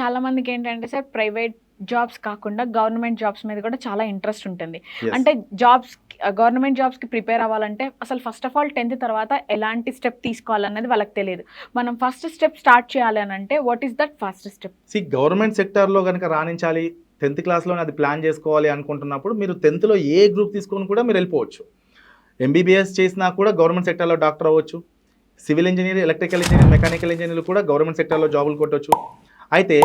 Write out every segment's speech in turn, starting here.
చాలా మందికి ఏంటంటే సార్ ప్రైవేట్ జాబ్స్ కాకుండా గవర్నమెంట్ జాబ్స్ మీద కూడా చాలా ఇంట్రెస్ట్ ఉంటుంది. అంటే గవర్నమెంట్ జాబ్స్‌కి ప్రిపేర్ అవ్వాలంటే అసలు ఫస్ట్ ఆఫ్ ఆల్ 10th తర్వాత ఎలాంటి స్టెప్ తీసుకోవాలన్నది వాళ్ళకి తెలియదు. మనం ఫస్ట్ స్టెప్ స్టార్ట్ చేయాలి అనంటే what is that first step? Government సెక్టార్‌లో గనుక రాణించాలి 10th క్లాస్‌లోనే అది ప్లాన్ చేసుకోవాలి అనుకుంటున్నప్పుడు మీరు 10థ్‌లో ఏ గ్రూప్ తీసుకొని కూడా మీరు వెళ్ళిపోవచ్చు. ఎంబీబీఎస్ చేసినా కూడా గవర్నమెంట్ సెక్టార్‌లో డాక్టర్ అవ్వచ్చు. Civil engineer, electrical engineer, mechanical ఇంజనీర్లు కూడా గవర్నమెంట్ సెక్టార్‌లో జాబులు కొట్టొచ్చు. అయితే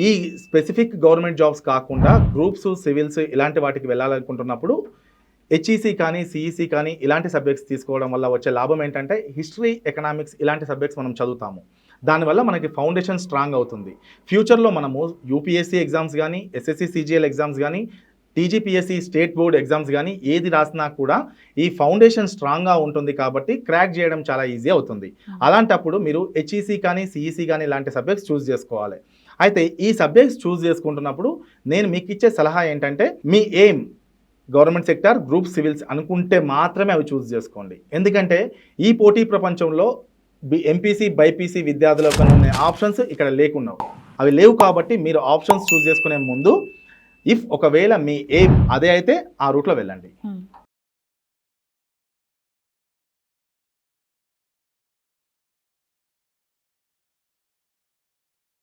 ఈ స్పెసిఫిక్ గవర్నమెంట్ జాబ్స్ కాకుండా గ్రూప్స్, సివిల్స్ ఇలాంటి వాటికి వెళ్ళాలనుకుంటున్నప్పుడు హెచ్ఈసి కానీ, సిఈసి కానీ ఇలాంటి సబ్జెక్ట్స్ తీసుకోవడం వల్ల వచ్చే లాభం ఏంటంటే హిస్టరీ, ఎకనామిక్స్ ఇలాంటి సబ్జెక్ట్స్ మనం చదువుతాము. దానివల్ల మనకి ఫౌండేషన్ స్ట్రాంగ్ అవుతుంది. ఫ్యూచర్లో మనము యూపీఎస్సీ ఎగ్జామ్స్ కానీ, ఎస్ఎస్సి సిజిఎల్ ఎగ్జామ్స్ కానీ, టీజీపీఎస్సీ స్టేట్ బోర్డ్ ఎగ్జామ్స్ కానీ ఏది రాసినా కూడా ఈ ఫౌండేషన్ స్ట్రాంగ్గా ఉంటుంది కాబట్టి క్రాక్ చేయడం చాలా ఈజీ అవుతుంది. అలాంటప్పుడు మీరు హెచ్ఈసి కానీ, సిఈసి కానీ ఇలాంటి సబ్జెక్ట్స్ చూస్ చేసుకోవాలి. అయితే ఈ సబ్జెక్ట్స్ చూస్ చేసుకుంటున్నప్పుడు నేను మీకు ఇచ్చే సలహా ఏంటంటే మీ aim government sector, group, civils అనుకుంటే మాత్రమే అవి చూస్ చేసుకోండి. ఎందుకంటే ఈ పోటీ ప్రపంచంలో ఎంపీసీ, బైపీసీ విద్యార్థులకు ఉన్న ఆప్షన్స్ ఇక్కడ లేకున్నావు. అవి లేవు కాబట్టి మీరు ఆప్షన్స్ చూస్ చేసుకునే ముందు ఒకవేళ మీ ఎయిమ్ అదే అయితే ఆ రూట్లో వెళ్ళండి.